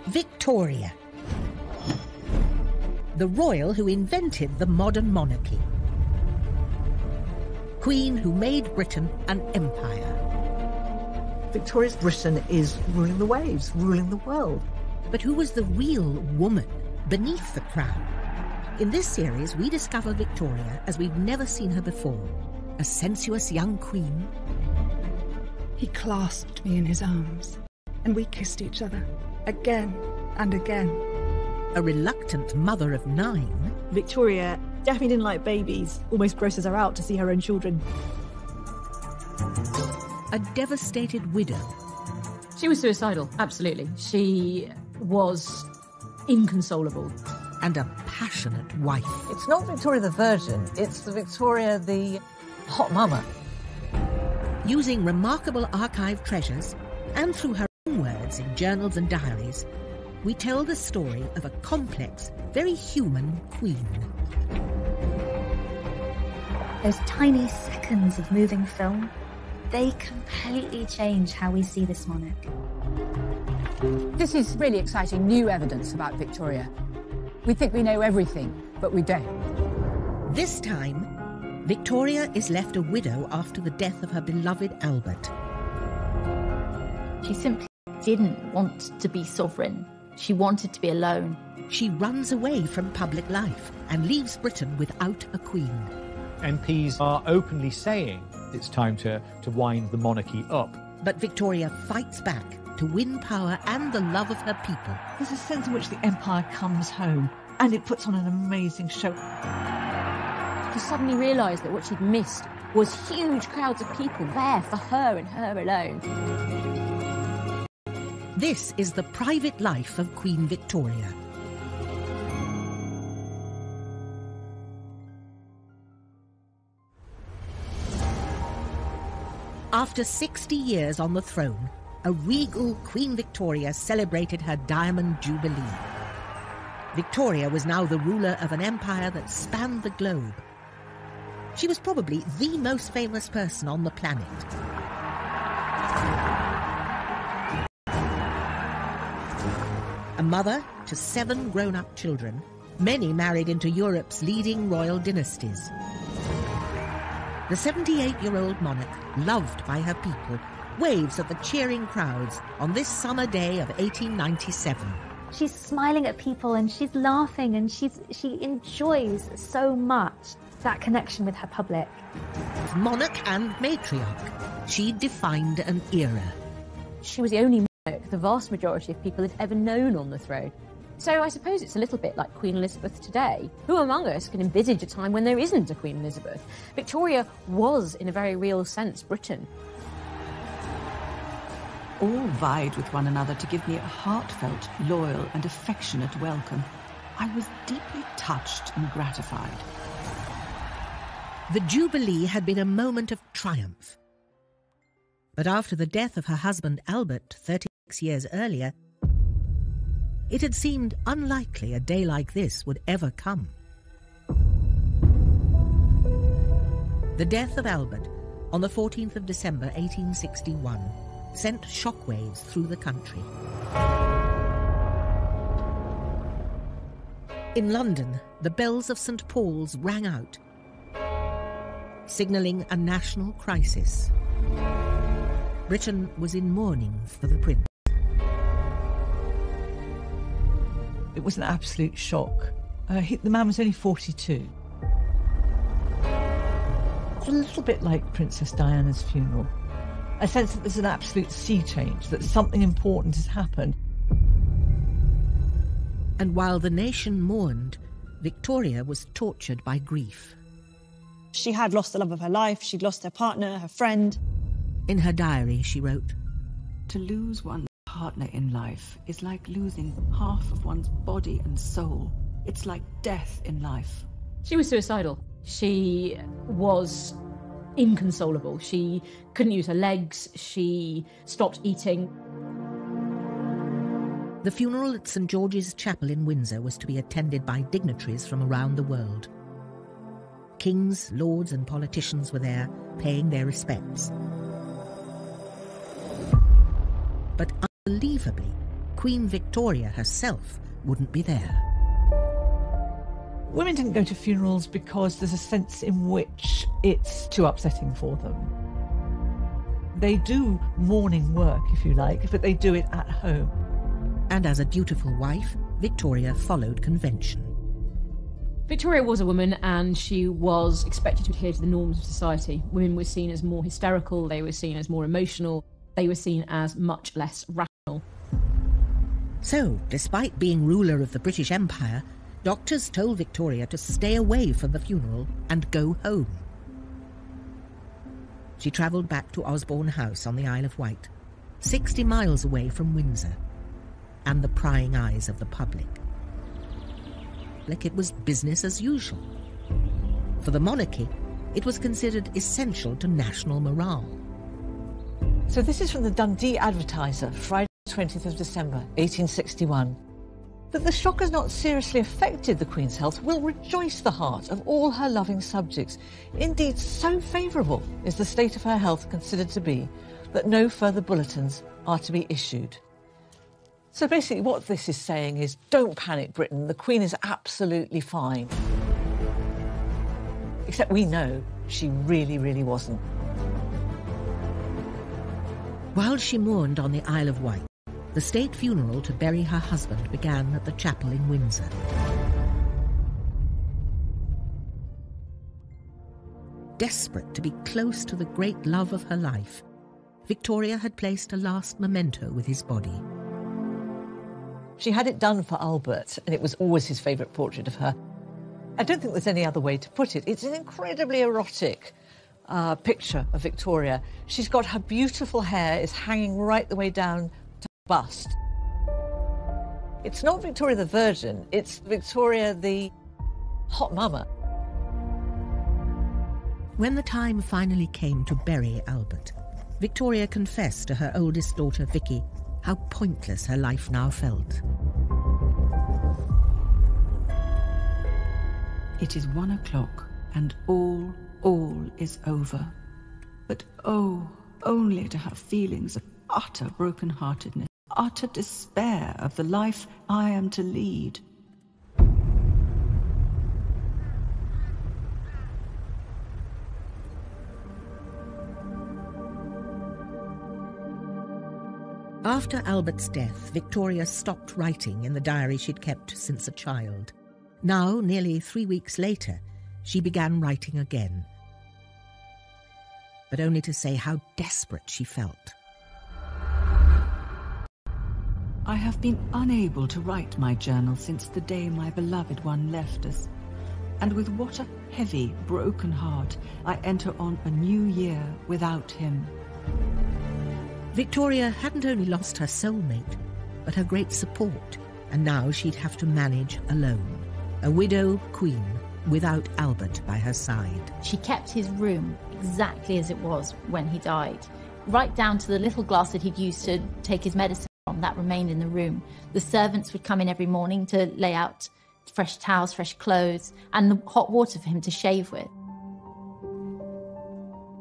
Victoria, the royal who invented the modern monarchy. Queen who made Britain an empire. Victoria's Britain is ruling the waves, ruling the world. But who was the real woman beneath the crown? In this series, we discover Victoria as we've never seen her before. A sensuous young queen. He clasped me in his arms, and we kissed each other, again and again. A reluctant mother of 9. Victoria definitely didn't like babies, almost grosses her out to see her own children. A devastated widow. She was suicidal, absolutely. She was inconsolable. And a passionate wife. It's not Victoria the Virgin, it's the Victoria the hot mama. Using remarkable archive treasures, and through her own words in journals and diaries, we tell the story of a complex, very human queen. Those tiny seconds of moving film, they completely change how we see this monarch. This is really exciting new evidence about Victoria. We think we know everything, but we don't. This time, Victoria is left a widow after the death of her beloved Albert. She simply didn't want to be sovereign. She wanted to be alone. She runs away from public life and leaves Britain without a queen. MPs are openly saying it's time to wind the monarchy up. But Victoria fights back to win power and the love of her people. There's a sense in which the empire comes home, and it puts on an amazing show. She suddenly realised that what she'd missed was huge crowds of people there for her and her alone. This is the private life of Queen Victoria. After 60 years on the throne, a regal Queen Victoria celebrated her Diamond Jubilee. Victoria was now the ruler of an empire that spanned the globe. She was probably the most famous person on the planet. A mother to 7 grown-up children, many married into Europe's leading royal dynasties. The 78-year-old monarch, loved by her people, waves at the cheering crowds on this summer day of 1897. She's smiling at people and she's laughing and she enjoys so much that connection with her public. Monarch and matriarch, she defined an era. She was the only monarch the vast majority of people had ever known on the throne. So I suppose it's a little bit like Queen Elizabeth today. Who among us can envisage a time when there isn't a Queen Elizabeth? Victoria was, in a very real sense, Britain. All vied with one another to give me a heartfelt, loyal and affectionate welcome. I was deeply touched and gratified. The Jubilee had been a moment of triumph. But after the death of her husband Albert 36 years earlier, it had seemed unlikely a day like this would ever come. The death of Albert on the 14th of December 1861 sent shockwaves through the country. In London, the bells of St. Paul's rang out, signalling a national crisis. Britain was in mourning for the prince. It was an absolute shock. The man was only 42. It's a little bit like Princess Diana's funeral. I sense that there's an absolute sea change, that something important has happened. And while the nation mourned, Victoria was tortured by grief. She had lost the love of her life, she'd lost her partner, her friend. In her diary, she wrote, "To lose one's partner in life is like losing half of one's body and soul. It's like death in life." She was suicidal. She was inconsolable. She couldn't use her legs. She stopped eating. The funeral at St. George's Chapel in Windsor was to be attended by dignitaries from around the world. Kings, lords and politicians were there, paying their respects. But unbelievably, Queen Victoria herself wouldn't be there. Women didn't go to funerals because there's a sense in which it's too upsetting for them. They do mourning work, if you like, but they do it at home. And as a dutiful wife, Victoria followed convention. Victoria was a woman, and she was expected to adhere to the norms of society. Women were seen as more hysterical, they were seen as more emotional, they were seen as much less rational. So, despite being ruler of the British Empire, doctors told Victoria to stay away from the funeral and go home. She travelled back to Osborne House on the Isle of Wight, 60 miles away from Windsor, and the prying eyes of the public. Like it was business as usual. For the monarchy, it was considered essential to national morale. So this is from the Dundee Advertiser, Friday 20th of December, 1861. That the shock has not seriously affected the Queen's health will rejoice the heart of all her loving subjects. Indeed, so favourable is the state of her health considered to be that no further bulletins are to be issued. So basically what this is saying is, don't panic, Britain, the Queen is absolutely fine. Except we know she really, really wasn't. While she mourned on the Isle of Wight, the state funeral to bury her husband began at the chapel in Windsor. Desperate to be close to the great love of her life, Victoria had placed a last memento with his body. She had it done for Albert, and it was always his favourite portrait of her. I don't think there's any other way to put it. It's an incredibly erotic picture of Victoria. She's got her beautiful hair is hanging right the way down to her bust. It's not Victoria the Virgin, it's Victoria the hot mama. When the time finally came to bury Albert, Victoria confessed to her oldest daughter, Vicky, how pointless her life now felt. It is 1 o'clock, and all is over. But oh, only to have feelings of utter broken-heartedness, utter despair of the life I am to lead. After Albert's death, Victoria stopped writing in the diary she'd kept since a child. Now, nearly 3 weeks later, she began writing again, but only to say how desperate she felt. I have been unable to write my journal since the day my beloved one left us, and with what a heavy, broken heart I enter on a new year without him. Victoria hadn't only lost her soulmate, but her great support, and now she'd have to manage alone. A widow queen without Albert by her side. She kept his room exactly as it was when he died. Right down to the little glass that he'd used to take his medicine from, that remained in the room. The servants would come in every morning to lay out fresh towels, fresh clothes, and the hot water for him to shave with.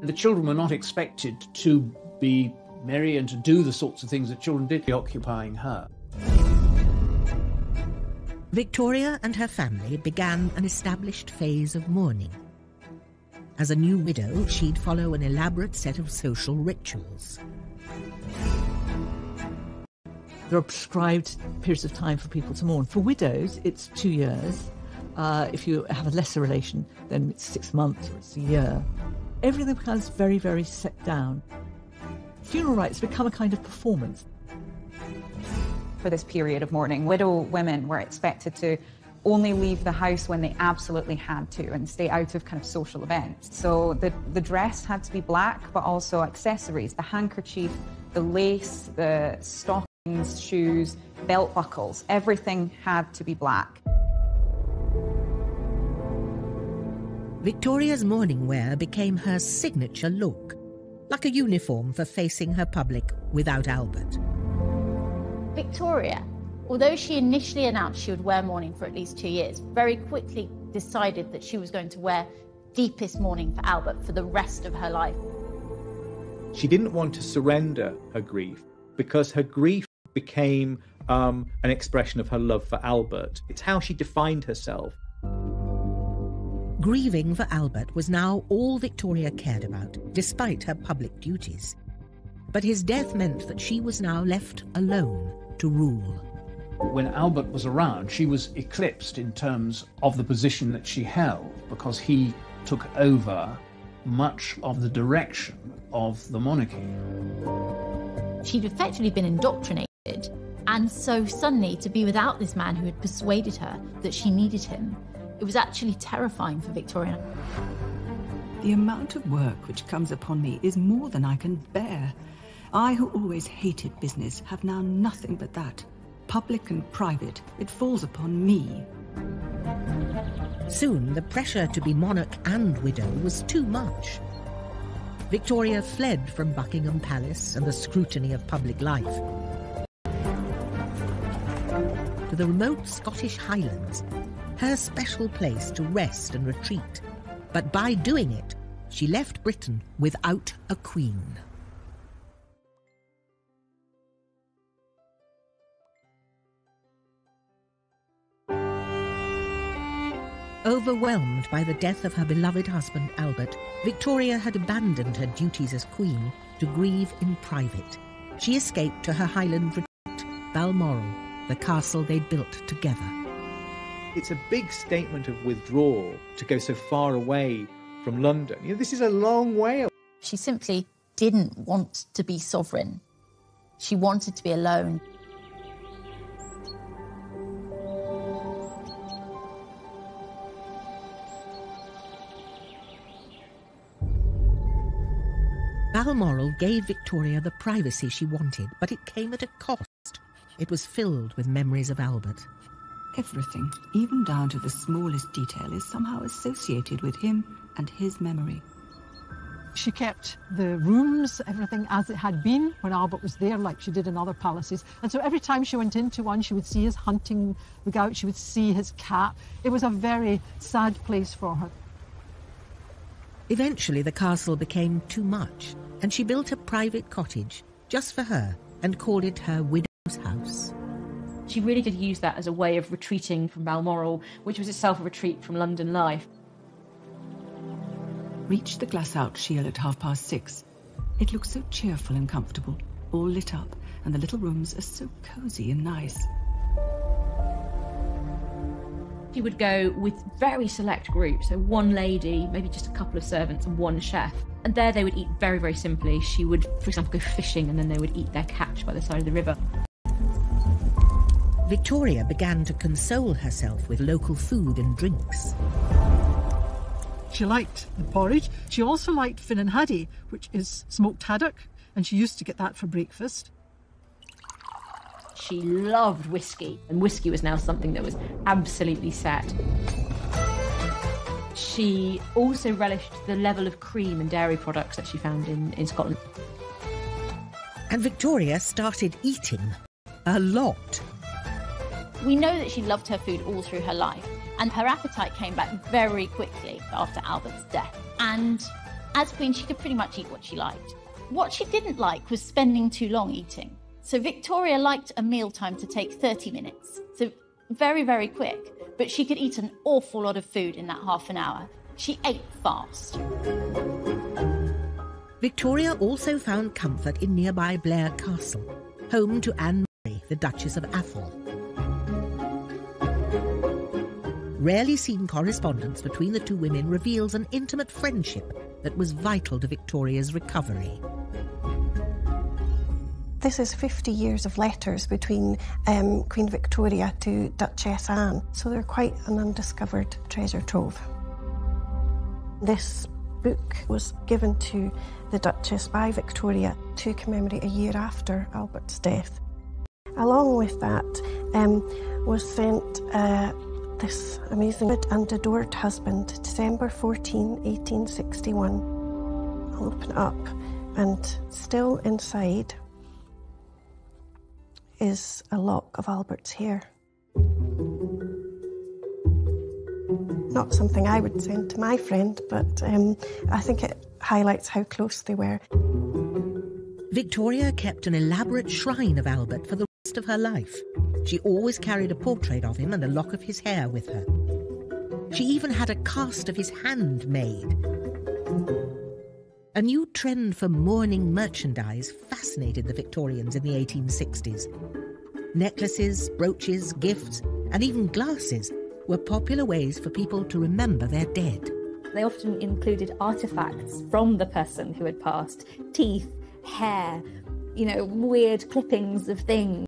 The children were not expected to be merry and to do the sorts of things that children did, occupying her. Victoria and her family began an established phase of mourning. As a new widow, she'd follow an elaborate set of social rituals. There are prescribed periods of time for people to mourn. For widows, it's 2 years. If you have a lesser relation, then it's 6 months or it's a year. Everything becomes very, very set down. Funeral rites become a kind of performance. For this period of mourning, widow women were expected to only leave the house when they absolutely had to and stay out of kind of social events. So the dress had to be black, but also accessories, the handkerchief, the lace, the stockings, shoes, belt buckles, everything had to be black. Victoria's mourning wear became her signature look, like a uniform for facing her public without Albert. Victoria, although she initially announced she would wear mourning for at least 2 years, very quickly decided that she was going to wear deepest mourning for Albert for the rest of her life. She didn't want to surrender her grief because her grief became an expression of her love for Albert. It's how she defined herself. Grieving for Albert was now all Victoria cared about, despite her public duties. But his death meant that she was now left alone to rule. When Albert was around, she was eclipsed in terms of the position that she held, because he took over much of the direction of the monarchy. She'd effectively been indoctrinated, and so suddenly to be without this man who had persuaded her that she needed him, it was actually terrifying for Victoria. The amount of work which comes upon me is more than I can bear. I, who always hated business, have now nothing but that. Public and private, it falls upon me. Soon, the pressure to be monarch and widow was too much. Victoria fled from Buckingham Palace and the scrutiny of public life to the remote Scottish Highlands, her special place to rest and retreat. But by doing it, she left Britain without a queen. Overwhelmed by the death of her beloved husband Albert, Victoria had abandoned her duties as queen to grieve in private. She escaped to her Highland retreat, Balmoral, the castle they'd built together. It's a big statement of withdrawal to go so far away from London. You know, this is a long way away. She simply didn't want to be sovereign. She wanted to be alone. Balmoral gave Victoria the privacy she wanted, but it came at a cost. It was filled with memories of Albert. Everything, even down to the smallest detail, is somehow associated with him and his memory. She kept the rooms, everything as it had been when Albert was there, like she did in other palaces. And so every time she went into one, she would see his hunting rig out, she would see his cat. It was a very sad place for her. Eventually, the castle became too much, and she built a private cottage just for her and called it her widow's house. She really did use that as a way of retreating from Balmoral, which was itself a retreat from London life. Reached the glass-out shield at 6:30. It looks so cheerful and comfortable, all lit up, and the little rooms are so cosy and nice. She would go with very select groups, so one lady, maybe just a couple of servants and one chef. And there they would eat very, very simply. She would, for example, go fishing and then they would eat their catch by the side of the river. Victoria began to console herself with local food and drinks. She liked the porridge. She also liked Finn and Haddie, which is smoked haddock, and she used to get that for breakfast. She loved whiskey, and whiskey was now something that was absolutely set. She also relished the level of cream and dairy products that she found in Scotland. And Victoria started eating a lot. We know that she loved her food all through her life, and her appetite came back very quickly after Albert's death. And as queen, she could pretty much eat what she liked. What she didn't like was spending too long eating. So Victoria liked a mealtime to take 30 minutes, so very, very quick. But she could eat an awful lot of food in that half an hour. She ate fast. Victoria also found comfort in nearby Blair Castle, home to Anne Murray, the Duchess of Atholl. Rarely seen correspondence between the two women reveals an intimate friendship that was vital to Victoria's recovery. This is 50 years of letters between Queen Victoria to Duchess Anne, so they're quite an undiscovered treasure trove. This book was given to the Duchess by Victoria to commemorate a year after Albert's death. Along with that was sent this amazing and adored husband, December 14, 1861. I'll open it up, and still inside is a lock of Albert's hair. Not something I would send to my friend, but I think it highlights how close they were. Victoria kept an elaborate shrine of Albert for the rest rest of her life. She always carried a portrait of him and a lock of his hair with her. She even had a cast of his hand made. A new trend for mourning merchandise fascinated the Victorians in the 1860s. Necklaces, brooches, gifts, and even glasses were popular ways for people to remember their dead. They often included artefacts from the person who had passed. Teeth, hair, weird clippings of things.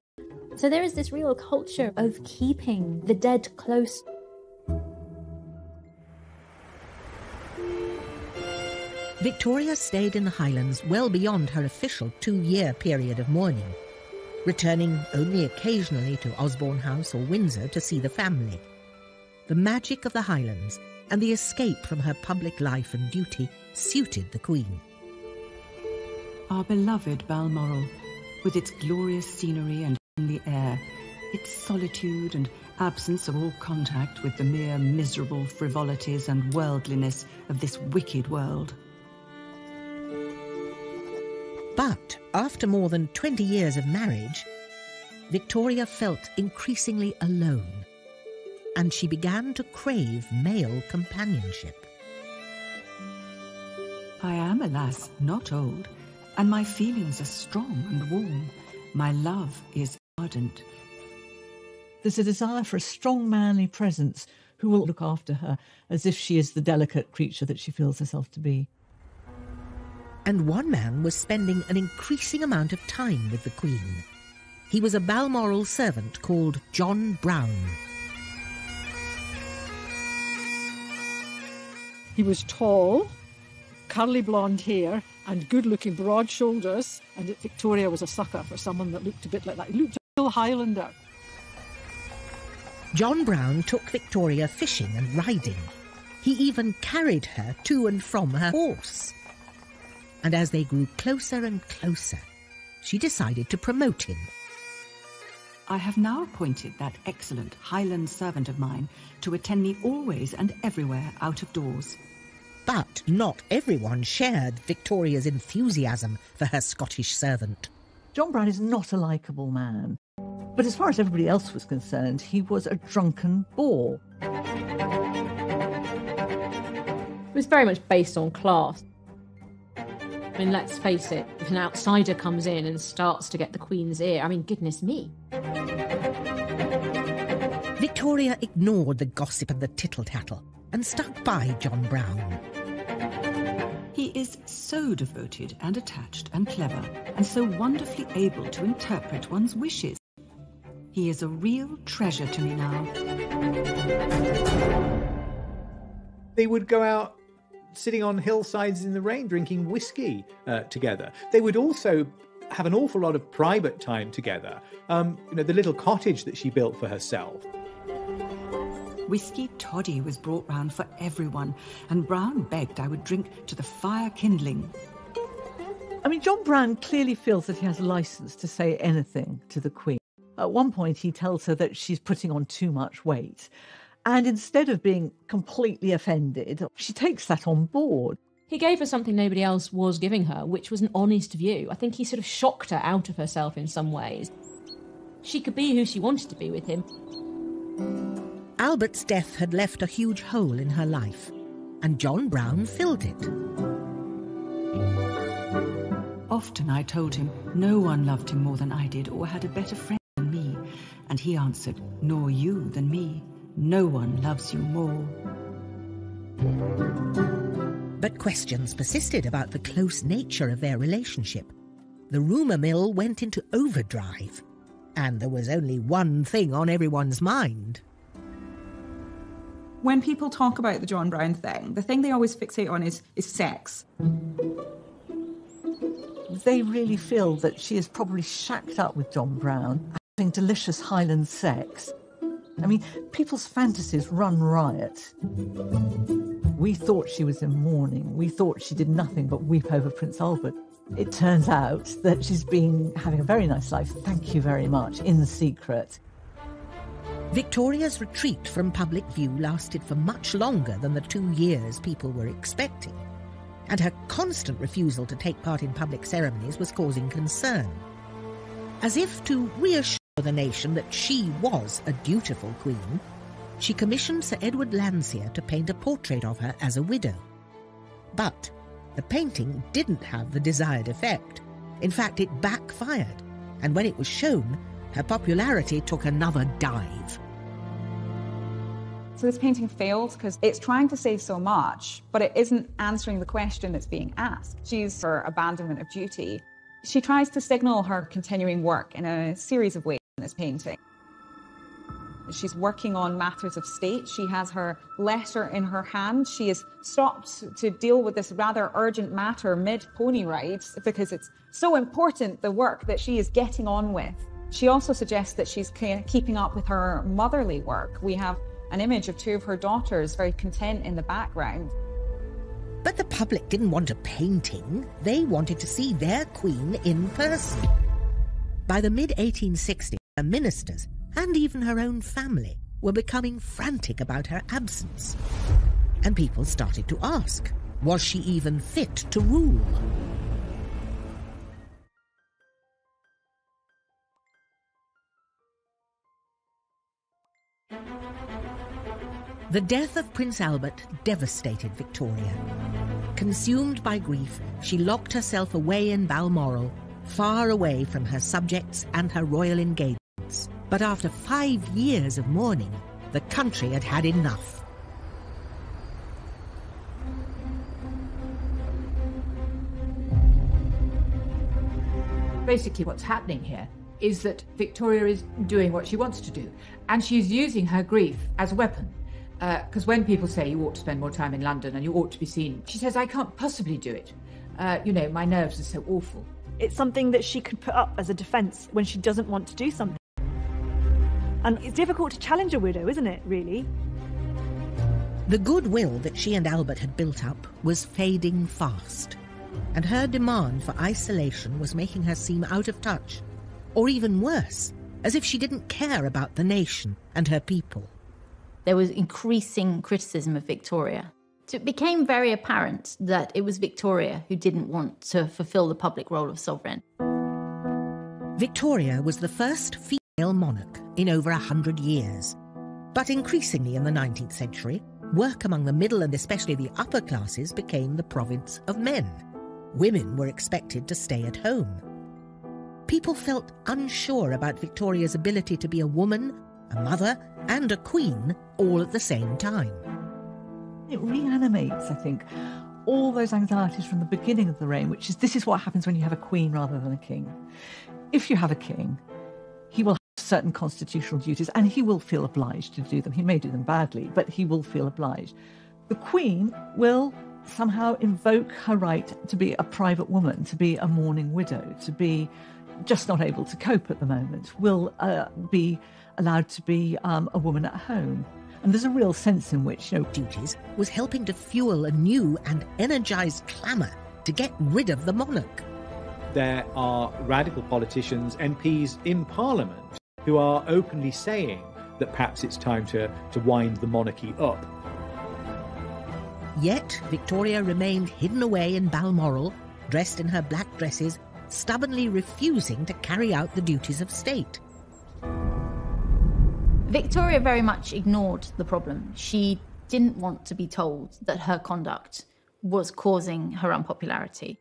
So there is this real culture of keeping the dead close. Victoria stayed in the Highlands well beyond her official 2-year period of mourning, returning only occasionally to Osborne House or Windsor to see the family. The magic of the Highlands and the escape from her public life and duty suited the Queen. Our beloved Balmoral, with its glorious scenery and heavenly air, its solitude and absence of all contact with the mere miserable frivolities and worldliness of this wicked world. But after more than 20 years of marriage, Victoria felt increasingly alone, and she began to crave male companionship. I am, alas, not old, and my feelings are strong and warm. My love is ardent. There's a desire for a strong manly presence who will look after her as if she is the delicate creature that she feels herself to be. And one man was spending an increasing amount of time with the Queen. He was a Balmoral servant called John Brown. He was tall, curly blonde hair, and good-looking broad shoulders, and Victoria was a sucker for someone that looked a bit like that. He looked a real Highlander. John Brown took Victoria fishing and riding. He even carried her to and from her horse. And as they grew closer and closer, she decided to promote him. I have now appointed that excellent Highland servant of mine to attend me always and everywhere out of doors. But not everyone shared Victoria's enthusiasm for her Scottish servant. John Brown is not a likeable man, but as far as everybody else was concerned, he was a drunken bore. It was very much based on class. I mean, let's face it, if an outsider comes in and starts to get the Queen's ear, I mean, goodness me. Victoria ignored the gossip and the tittle-tattle and stuck by John Brown. He is so devoted and attached and clever, and so wonderfully able to interpret one's wishes. He is a real treasure to me now. They would go out sitting on hillsides in the rain, drinking whiskey together. They would also have an awful lot of private time together. The little cottage that she built for herself. Whiskey toddy was brought round for everyone, and Brown begged I would drink to the fire kindling. I mean, John Brown clearly feels that he has a licence to say anything to the Queen. At one point, he tells her that she's putting on too much weight. And instead of being completely offended, she takes that on board. He gave her something nobody else was giving her, which was an honest view. I think he sort of shocked her out of herself in some ways. She could be who she wanted to be with him. Albert's death had left a huge hole in her life, and John Brown filled it. Often I told him no one loved him more than I did or had a better friend than me, and he answered, nor you than me. No one loves you more. But questions persisted about the close nature of their relationship. The rumour mill went into overdrive, and there was only one thing on everyone's mind. When people talk about the John Brown thing, the thing they always fixate on is sex. They really feel that she is probably shacked up with John Brown, having delicious Highland sex. I mean, people's fantasies run riot. We thought she was in mourning. We thought she did nothing but weep over Prince Albert. It turns out that she's been having a very nice life, thank you very much, in secret. Victoria's retreat from public view lasted for much longer than the 2 years people were expecting, and her constant refusal to take part in public ceremonies was causing concern. As if to reassure the nation that she was a dutiful queen, she commissioned Sir Edward Landseer to paint a portrait of her as a widow. But the painting didn't have the desired effect. In fact, it backfired, and when it was shown, her popularity took another dive. So this painting failed because it's trying to say so much, but it isn't answering the question that's being asked. She's for abandonment of duty. She tries to signal her continuing work in a series of ways in this painting. She's working on matters of state. She has her letter in her hand. She has stopped to deal with this rather urgent matter mid-pony rides because it's so important, the work that she is getting on with. She also suggests that she's keeping up with her motherly work. We have an image of two of her daughters very content in the background. But the public didn't want a painting. They wanted to see their queen in person. By the mid-1860s, her ministers and even her own family were becoming frantic about her absence. And people started to ask, was she even fit to rule? The death of Prince Albert devastated Victoria. Consumed by grief, she locked herself away in Balmoral, far away from her subjects and her royal engagements. But after 5 years of mourning, the country had had enough. Basically, what's happening here is that Victoria is doing what she wants to do, and she's using her grief as a weapon. Because when people say you ought to spend more time in London and you ought to be seen, she says, I can't possibly do it. My nerves are so awful. It's something that she could put up as a defence when she doesn't want to do something. And it's difficult to challenge a widow, isn't it, really? The goodwill that she and Albert had built up was fading fast, and her demand for isolation was making her seem out of touch, or even worse, as if she didn't care about the nation and her people. There was increasing criticism of Victoria. So it became very apparent that it was Victoria who didn't want to fulfill the public role of sovereign. Victoria was the first female monarch in over 100 years. But increasingly in the 19th century, work among the middle and especially the upper classes became the province of men. Women were expected to stay at home. People felt unsure about Victoria's ability to be a woman, a mother, and a queen all at the same time. It reanimates, I think, all those anxieties from the beginning of the reign, which is this is what happens when you have a queen rather than a king. If you have a king, he will have certain constitutional duties and he will feel obliged to do them. He may do them badly, but he will feel obliged. The queen will somehow invoke her right to be a private woman, to be a mourning widow, to be just not able to cope at the moment, will be allowed to be a woman at home. And there's a real sense in which, duties was helping to fuel a new and energised clamour to get rid of the monarch. There are radical politicians, MPs in Parliament, who are openly saying that perhaps it's time to wind the monarchy up. Yet Victoria remained hidden away in Balmoral, dressed in her black dresses, stubbornly refusing to carry out the duties of state. Victoria very much ignored the problem. She didn't want to be told that her conduct was causing her unpopularity.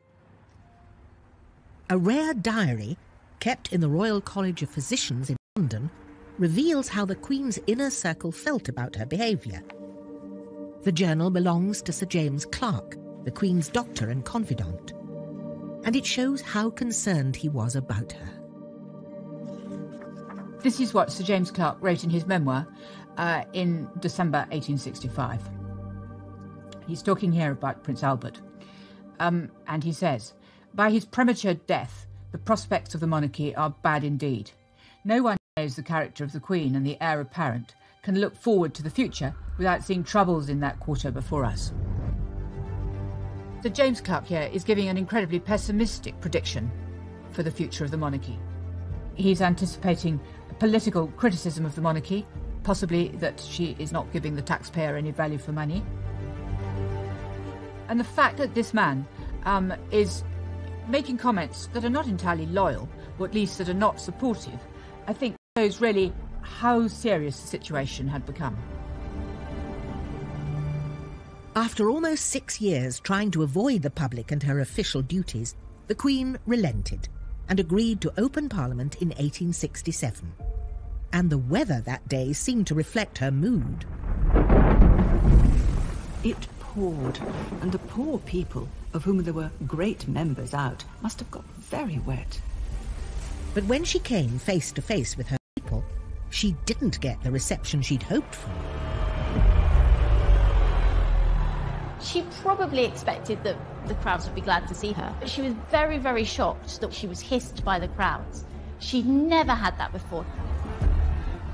A rare diary, kept in the Royal College of Physicians in London, reveals how the Queen's inner circle felt about her behaviour. The journal belongs to Sir James Clark, the Queen's doctor and confidant, and it shows how concerned he was about her. This is what Sir James Clark wrote in his memoir in December 1865. He's talking here about Prince Albert. And he says, by his premature death, the prospects of the monarchy are bad indeed. No one who knows the character of the Queen and the heir apparent can look forward to the future without seeing troubles in that quarter before us. Sir James Clark here is giving an incredibly pessimistic prediction for the future of the monarchy. He's anticipating political criticism of the monarchy, possibly that she is not giving the taxpayer any value for money. And the fact that this man is making comments that are not entirely loyal, or at least that are not supportive, I think shows really how serious the situation had become. After almost 6 years trying to avoid the public and her official duties, the Queen relented and agreed to open Parliament in 1867. And the weather that day seemed to reflect her mood. It poured, and the poor people, of whom there were great members out, must have got very wet. But when she came face to face with her people, she didn't get the reception she'd hoped for. She probably expected that the crowds would be glad to see her, but she was very, very shocked that she was hissed by the crowds. She'd never had that before.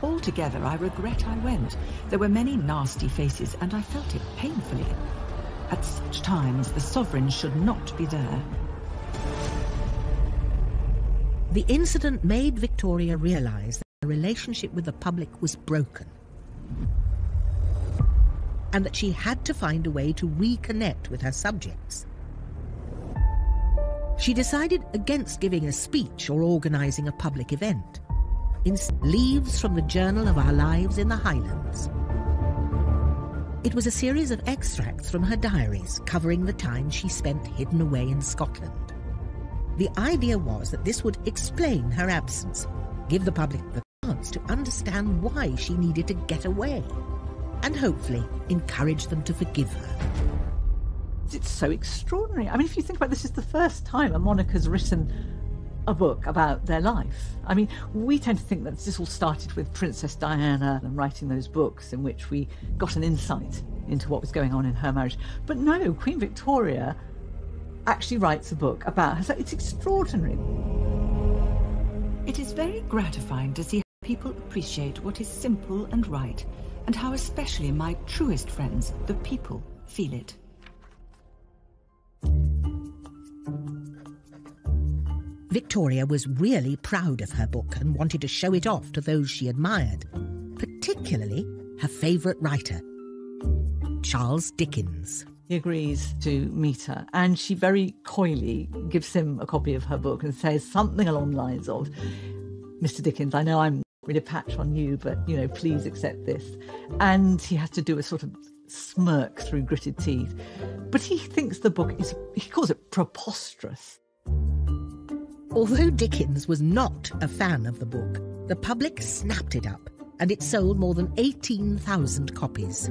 Altogether, I regret I went. There were many nasty faces, and I felt it painfully. At such times, the sovereign should not be there. The incident made Victoria realise that her relationship with the public was broken, and that she had to find a way to reconnect with her subjects. She decided against giving a speech or organising a public event. Instead, leaves from the Journal of Our Lives in the Highlands. It was a series of extracts from her diaries covering the time she spent hidden away in Scotland. The idea was that this would explain her absence, give the public the chance to understand why she needed to get away, and hopefully encourage them to forgive her. It's so extraordinary. I mean, if you think about this, is the first time a monarch has written a book about their life. I mean, we tend to think that this all started with Princess Diana and writing those books in which we got an insight into what was going on in her marriage. But no, Queen Victoria actually writes a book about herself. It's extraordinary. It is very gratifying to see how people appreciate what is simple and right, and how especially my truest friends, the people, feel it. Victoria was really proud of her book and wanted to show it off to those she admired, particularly her favourite writer, Charles Dickens. He agrees to meet her, and she very coyly gives him a copy of her book and says something along the lines of, "Mr. Dickens, I know I'm really a patch on you, but, you know, please accept this." And he has to do a sort of smirk through gritted teeth. But he thinks the book is, he calls it preposterous. Although Dickens was not a fan of the book, the public snapped it up, and it sold more than 18,000 copies.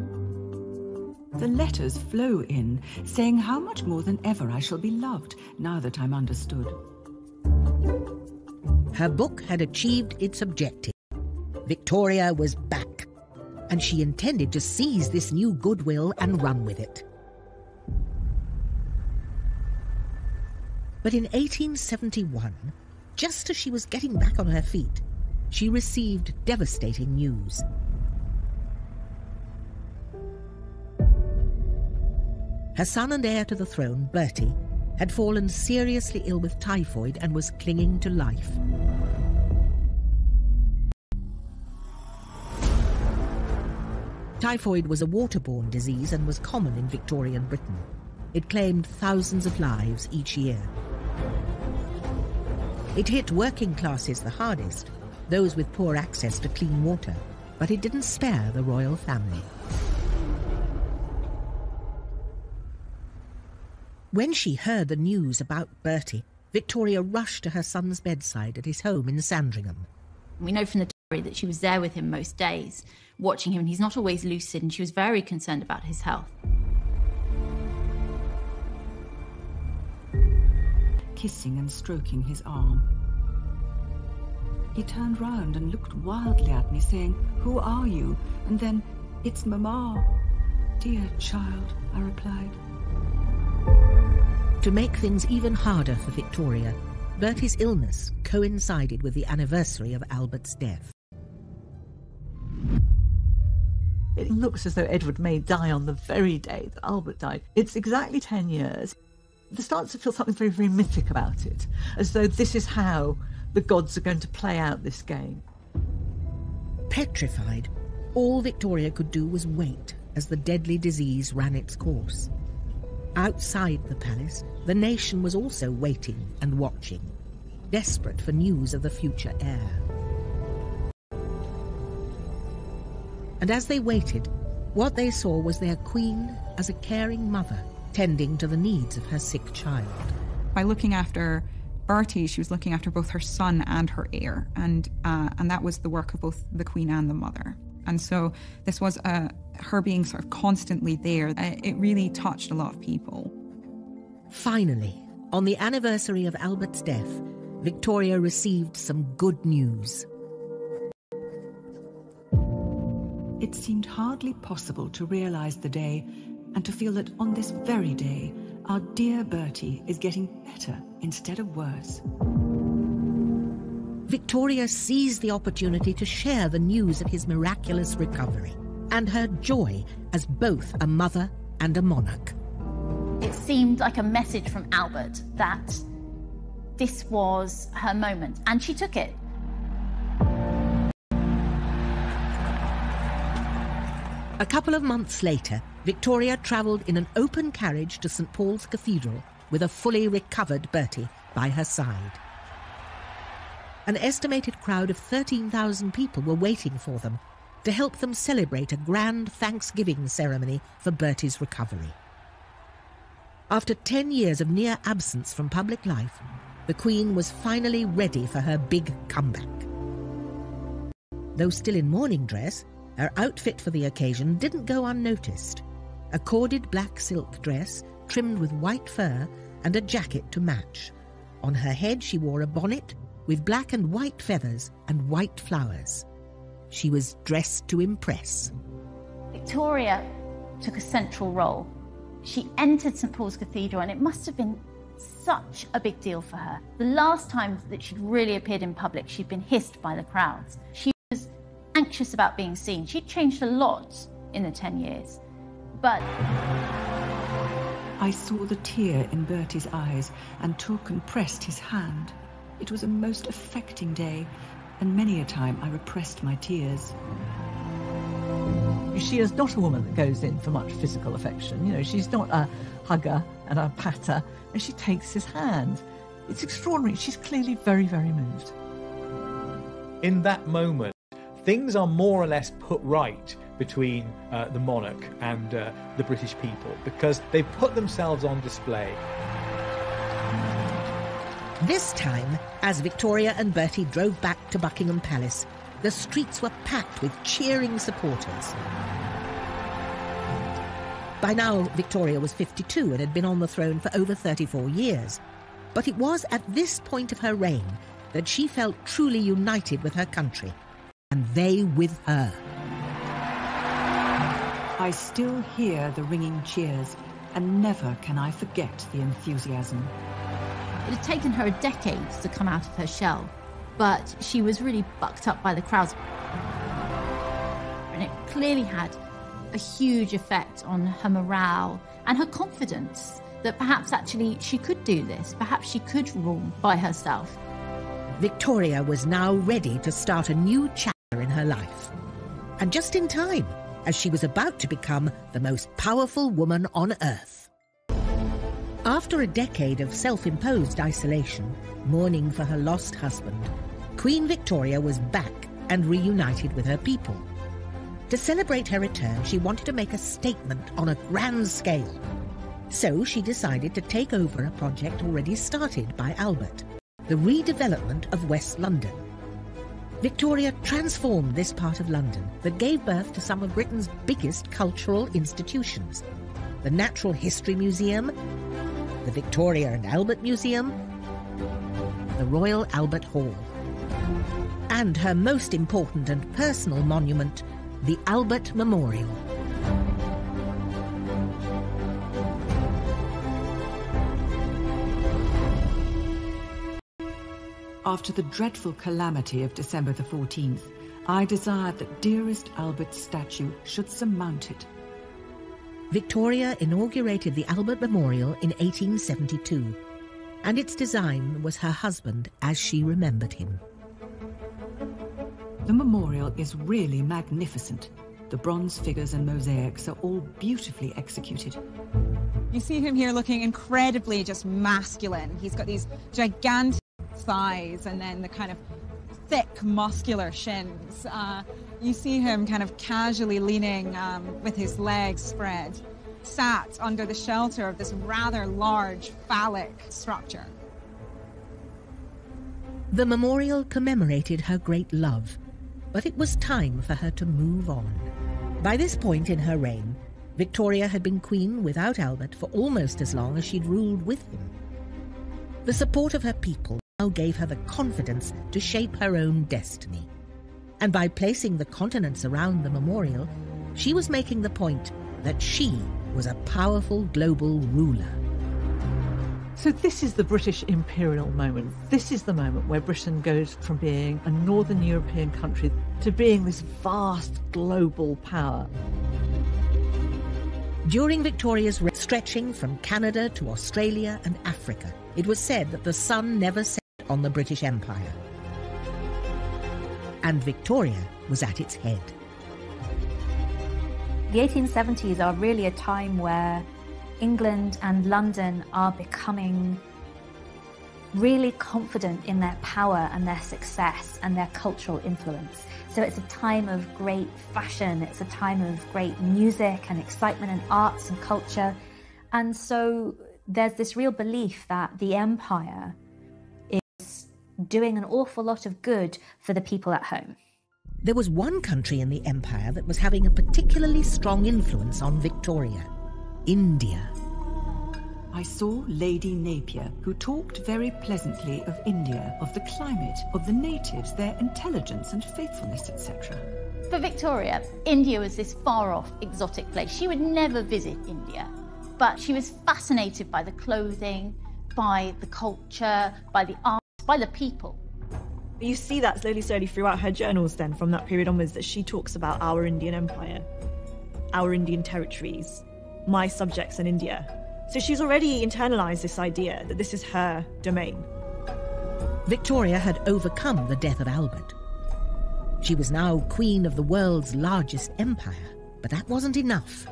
The letters flow in, saying how much more than ever I shall be loved, now that I'm understood. Her book had achieved its objective. Victoria was back, and she intended to seize this new goodwill and run with it. But in 1871, just as she was getting back on her feet, she received devastating news. Her son and heir to the throne, Bertie, had fallen seriously ill with typhoid and was clinging to life. Typhoid was a waterborne disease and was common in Victorian Britain. It claimed thousands of lives each year. It hit working classes the hardest, those with poor access to clean water, but it didn't spare the royal family. When she heard the news about Bertie, Victoria rushed to her son's bedside at his home in Sandringham. We know from the diary that she was there with him most days, watching him, and he's not always lucid, and she was very concerned about his health. Kissing and stroking his arm. He turned round and looked wildly at me, saying, "Who are you?" And then, "It's Mamma." "Dear child," I replied. To make things even harder for Victoria, Bertie's illness coincided with the anniversary of Albert's death. It looks as though Edward may die on the very day that Albert died. It's exactly 10 years. There starts to feel something very, very mythic about it, as though this is how the gods are going to play out this game. Petrified, all Victoria could do was wait as the deadly disease ran its course. Outside the palace, the nation was also waiting and watching, desperate for news of the future heir. And as they waited, what they saw was their queen as a caring mother, tending to the needs of her sick child. By looking after Bertie, she was looking after both her son and her heir, and that was the work of both the queen and the mother. And so this was her being sort of constantly there. It really touched a lot of people. Finally, on the anniversary of Albert's death, Victoria received some good news. It seemed hardly possible to realise the day and to feel that on this very day, our dear Bertie is getting better instead of worse. Victoria seized the opportunity to share the news of his miraculous recovery and her joy as both a mother and a monarch. It seemed like a message from Albert that this was her moment, and she took it. A couple of months later, Victoria travelled in an open carriage to St Paul's Cathedral with a fully recovered Bertie by her side. An estimated crowd of 13,000 people were waiting for them to help them celebrate a grand Thanksgiving ceremony for Bertie's recovery. After 10 years of near absence from public life, the Queen was finally ready for her big comeback. Though still in mourning dress, her outfit for the occasion didn't go unnoticed. A corded black silk dress trimmed with white fur and a jacket to match. On her head she wore a bonnet with black and white feathers and white flowers. She was dressed to impress. Victoria took a central role. She entered St Paul's Cathedral, and it must have been such a big deal for her. The last time that she'd really appeared in public, she'd been hissed by the crowds. She was anxious about being seen. She'd changed a lot in the 10 years. But I saw the tear in Bertie's eyes and took and pressed his hand. It was a most affecting day, and many a time I repressed my tears. She is not a woman that goes in for much physical affection. You know, she's not a hugger and a patter, and she takes his hand. It's extraordinary. She's clearly very, very moved. In that moment, things are more or less put right between the monarch and the British people, because they've put themselves on display. This time, as Victoria and Bertie drove back to Buckingham Palace, the streets were packed with cheering supporters. By now, Victoria was 52 and had been on the throne for over 34 years. But it was at this point of her reign that she felt truly united with her country, and they with her. I still hear the ringing cheers, and never can I forget the enthusiasm. it had taken her a decade to come out of her shell, but she was really bucked up by the crowds. And it clearly had a huge effect on her morale and her confidence that perhaps actually she could do this, perhaps she could rule by herself. Victoria was now ready to start a new chapter in her life. And just in time, as she was about to become the most powerful woman on earth. After a decade of self-imposed isolation, mourning for her lost husband, Queen Victoria was back and reunited with her people. To celebrate her return, she wanted to make a statement on a grand scale. So she decided to take over a project already started by Albert, the redevelopment of West London. Victoria transformed this part of London that gave birth to some of Britain's biggest cultural institutions: the Natural History Museum, the Victoria and Albert Museum, the Royal Albert Hall, and her most important and personal monument, the Albert Memorial. After the dreadful calamity of December the 14th, I desired that dearest Albert's statue should surmount it. Victoria inaugurated the Albert Memorial in 1872, and its design was her husband as she remembered him. The memorial is really magnificent. The bronze figures and mosaics are all beautifully executed. You see him here looking incredibly just masculine. He's got these gigantic thighs and then the kind of thick, muscular shins. You see him kind of casually leaning with his legs spread, sat under the shelter of this rather large phallic structure. The memorial commemorated her great love, but it was time for her to move on. By this point in her reign, Victoria had been queen without Albert for almost as long as she'd ruled with him. The support of her people now gave her the confidence to shape her own destiny. And by placing the continents around the memorial, she was making the point that she was a powerful global ruler. So this is the British imperial moment. This is the moment where Britain goes from being a northern European country to being this vast global power. During Victoria's reign, stretching from Canada to Australia and Africa, it was said that the sun never set on the British Empire. And Victoria was at its head. The 1870s are really a time where England and London are becoming really confident in their power and their success and their cultural influence. So it's a time of great fashion, it's a time of great music and excitement and arts and culture. And so there's this real belief that the empire is doing an awful lot of good for the people at home. There was one country in the empire that was having a particularly strong influence on Victoria: India. I saw Lady Napier, who talked very pleasantly of India, of the climate, of the natives, their intelligence and faithfulness, etc. For Victoria, India was this far-off, exotic place. She would never visit India, but she was fascinated by the clothing, by the culture, by the art, by the people. You see that slowly throughout her journals then, from that period onwards, that she talks about our Indian empire, our Indian territories, my subjects in India. So she's already internalized this idea that this is her domain. Victoria had overcome the death of Albert. She was now queen of the world's largest empire, but that wasn't enough.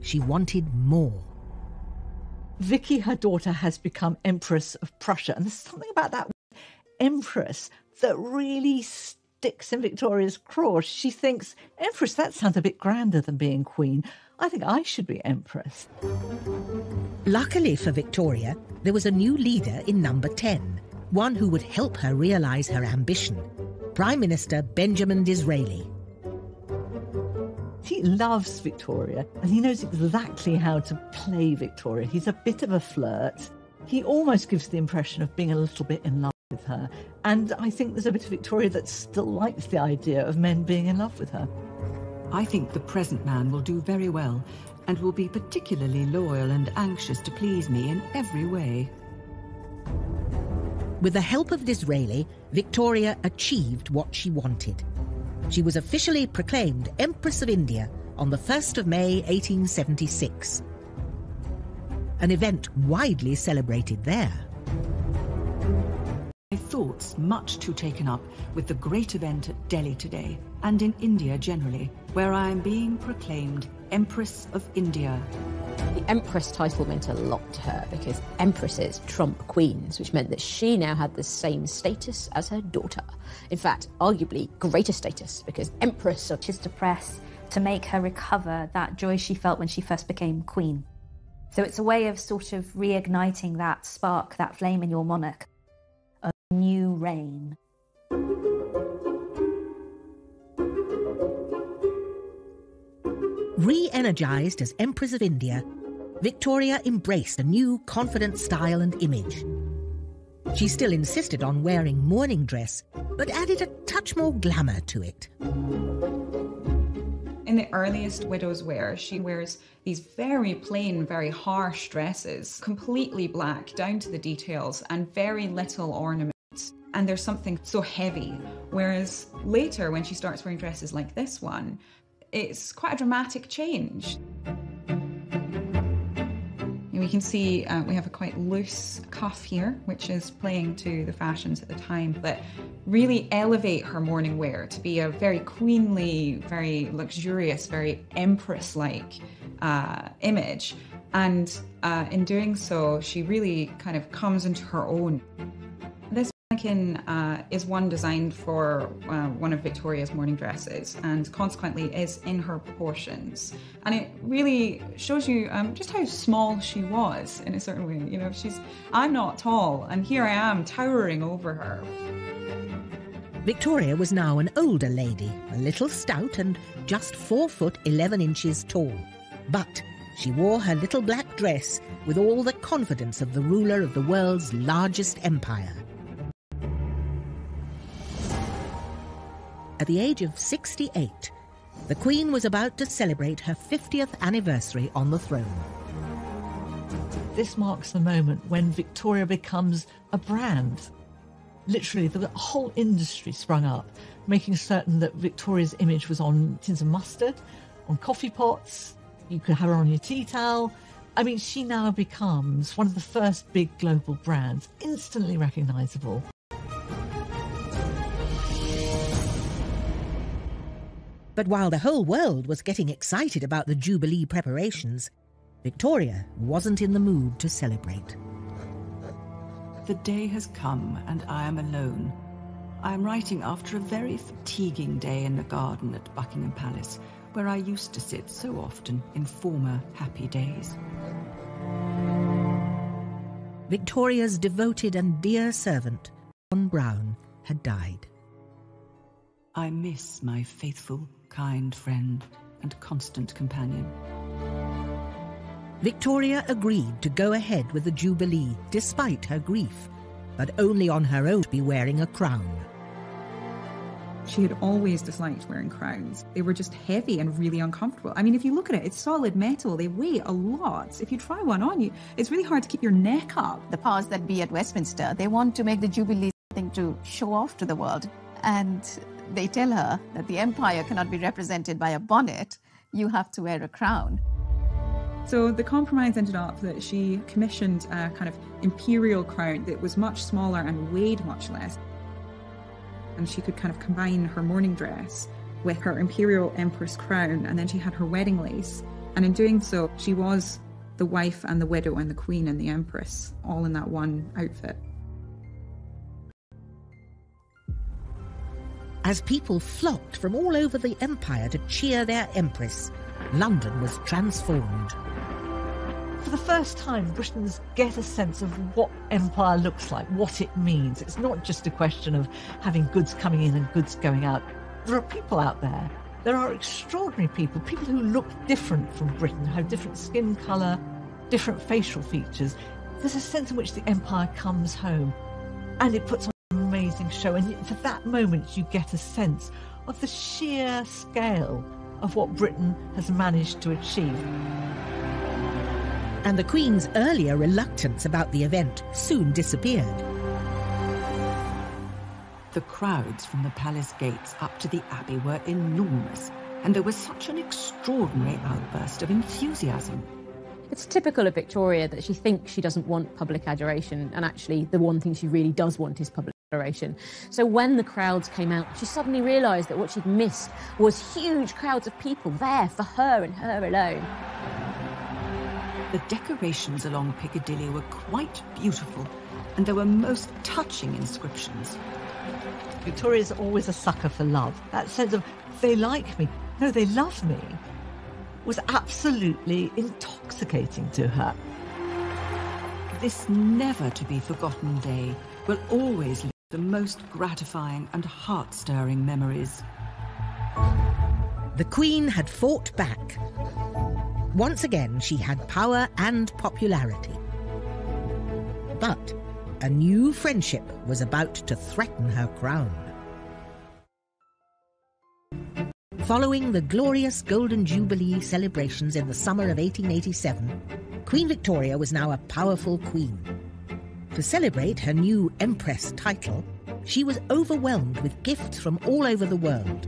She wanted more. Vicky, her daughter, has become Empress of Prussia, and there's something about that Empress that really sticks in Victoria's craw. She thinks, Empress, that sounds a bit grander than being queen. I think I should be Empress. Luckily for Victoria, there was a new leader in number 10, one who would help her realise her ambition: Prime Minister Benjamin Disraeli. He loves Victoria, and he knows exactly how to play Victoria. He's a bit of a flirt. He almost gives the impression of being a little bit in love with her. And I think there's a bit of Victoria that still likes the idea of men being in love with her. I think the present man will do very well and will be particularly loyal and anxious to please me in every way. With the help of Disraeli, Victoria achieved what she wanted. She was officially proclaimed Empress of India on the 1st of May 1876. An event widely celebrated there. My thoughts much too taken up with the great event at Delhi today, and in India generally, where I am being proclaimed Empress of India. The Empress title meant a lot to her because empresses trump queens, which meant that she now had the same status as her daughter. In fact, arguably greater status, because Empress of... She's to press to make her recover that joy she felt when she first became queen. So it's a way of sort of reigniting that spark, that flame in your monarch. A new reign. Re-energised as Empress of India, Victoria embraced a new confident style and image. She still insisted on wearing mourning dress, but added a touch more glamour to it. In the earliest widow's wear, she wears these very plain, very harsh dresses, completely black down to the details and very little ornaments. And there's something so heavy. Whereas later, when she starts wearing dresses like this one, it's quite a dramatic change. We can see we have a quite loose cuff here, which is playing to the fashions at the time, but really elevate her mourning wear to be a very queenly, very luxurious, very empress-like image. And in doing so, she really kind of comes into her own. This mannequin is one designed for one of Victoria's mourning dresses, and consequently is in her proportions. And it really shows you just how small she was in a certain way. You know, I'm not tall, and here I am towering over her. Victoria was now an older lady, a little stout and just 4 foot 11 inches tall. But she wore her little black dress with all the confidence of the ruler of the world's largest empire. At the age of 68, the Queen was about to celebrate her 50th anniversary on the throne. This marks the moment when Victoria becomes a brand. Literally, the whole industry sprung up, making certain that Victoria's image was on tins of mustard, on coffee pots. You could have her on your tea towel. I mean, she now becomes one of the first big global brands, instantly recognisable. But while the whole world was getting excited about the Jubilee preparations, Victoria wasn't in the mood to celebrate. The day has come and I am alone. I am writing after a very fatiguing day in the garden at Buckingham Palace, where I used to sit so often in former happy days. Victoria's devoted and dear servant, John Brown, had died. I miss my faithful, kind friend and constant companion. Victoria agreed to go ahead with the Jubilee despite her grief, but only on her own to be wearing a crown. She had always disliked wearing crowns. They were just heavy and really uncomfortable. I mean, if you look at it, it's solid metal. They weigh a lot. If you try one on, it's really hard to keep your neck up. The powers that be at Westminster, they want to make the Jubilee something to show off to the world. And they tell her that the empire cannot be represented by a bonnet. You have to wear a crown. So the compromise ended up that she commissioned a kind of imperial crown that was much smaller and weighed much less. And she could kind of combine her mourning dress with her imperial empress crown, and then she had her wedding lace. And in doing so, she was the wife and the widow and the queen and the empress, all in that one outfit. As people flocked from all over the empire to cheer their empress, London was transformed. For the first time, Britons get a sense of what empire looks like, what it means. It's not just a question of having goods coming in and goods going out. There are people out there. There are extraordinary people who look different from Britain, have different skin colour, different facial features. There's a sense in which the empire comes home, and it puts on an amazing show. And for that moment, you get a sense of the sheer scale of what Britain has managed to achieve. And the Queen's earlier reluctance about the event soon disappeared. The crowds from the palace gates up to the Abbey were enormous, and there was such an extraordinary outburst of enthusiasm. It's typical of Victoria that she thinks she doesn't want public adoration, and actually the one thing she really does want is public adoration. So when the crowds came out, she suddenly realised that what she'd missed was huge crowds of people there for her and her alone. The decorations along Piccadilly were quite beautiful, and there were most touching inscriptions. Victoria's always a sucker for love. That sense of, they like me, no, they love me, was absolutely intoxicating to her. This never-to-be-forgotten day will always leave the most gratifying and heart-stirring memories. The Queen had fought back. Once again, she had power and popularity. But a new friendship was about to threaten her crown. Following the glorious Golden Jubilee celebrations in the summer of 1887, Queen Victoria was now a powerful queen. To celebrate her new Empress title, she was overwhelmed with gifts from all over the world.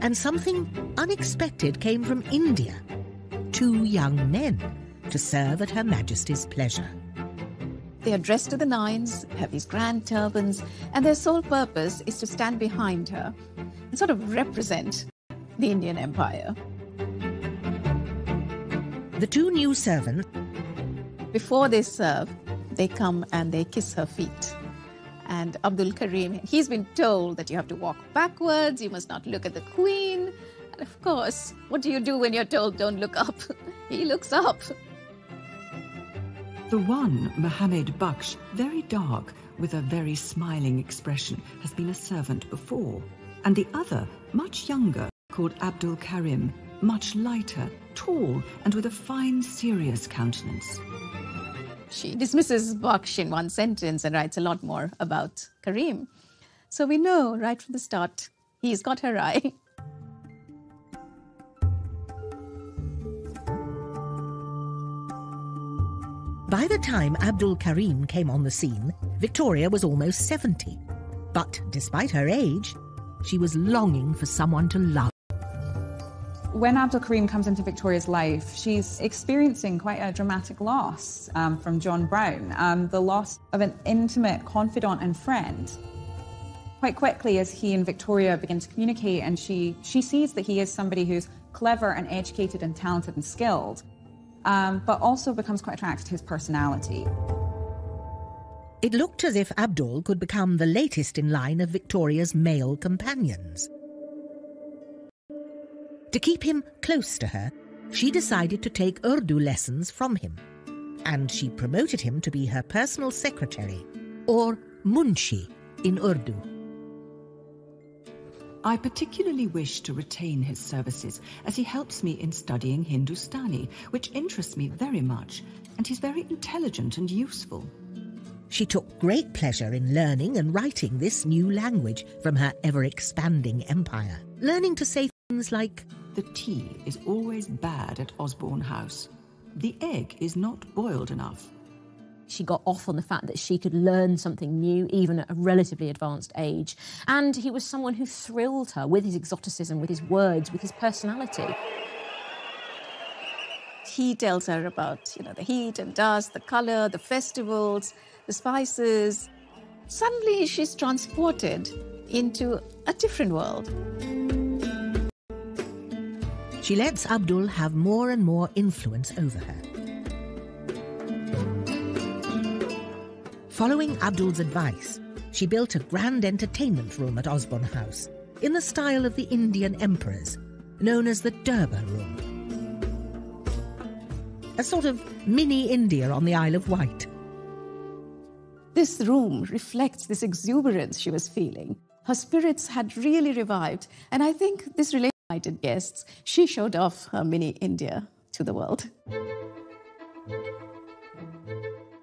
And something unexpected came from India. 2 young men to serve at Her Majesty's pleasure. They are dressed to the nines, have these grand turbans, and their sole purpose is to stand behind her and sort of represent the Indian Empire. The 2 new servants, before they serve, they come and they kiss her feet. And Abdul Karim, he's been told that you have to walk backwards, you must not look at the Queen. And of course, what do you do when you're told don't look up? He looks up. The one, Mohammed Baksh, very dark, with a very smiling expression, has been a servant before. And the other, much younger, called Abdul Karim, much lighter, tall, and with a fine, serious countenance. She dismisses Baksh in one sentence and writes a lot more about Karim. So we know right from the start, he's got her eye. By the time Abdul Karim came on the scene, Victoria was almost 70. But despite her age, she was longing for someone to love. When Abdul Karim comes into Victoria's life, she's experiencing quite a dramatic loss from John Brown, the loss of an intimate confidant and friend. Quite quickly, as he and Victoria begin to communicate, and she sees that he is somebody who's clever and educated and talented and skilled, but also becomes quite attracted to his personality. It looked as if Abdul could become the latest in line of Victoria's male companions. To keep him close to her, she decided to take Urdu lessons from him, and she promoted him to be her personal secretary, or munshi in Urdu. I particularly wish to retain his services, as he helps me in studying Hindustani, which interests me very much, and he's very intelligent and useful. She took great pleasure in learning and writing this new language from her ever-expanding empire, learning to say things like, "The tea is always bad at Osborne House. The egg is not boiled enough." She got off on the fact that she could learn something new, even at a relatively advanced age. And he was someone who thrilled her with his exoticism, with his words, with his personality. He tells her about, the heat and dust, the colour, the festivals, the spices. Suddenly she's transported into a different world. She lets Abdul have more and more influence over her. Following Abdul's advice, she built a grand entertainment room at Osborne House, in the style of the Indian emperors, known as the Durbar Room. A sort of mini India on the Isle of Wight. This room reflects this exuberance she was feeling. Her spirits had really revived, and I think this relationship invited guests, she showed off her mini India to the world.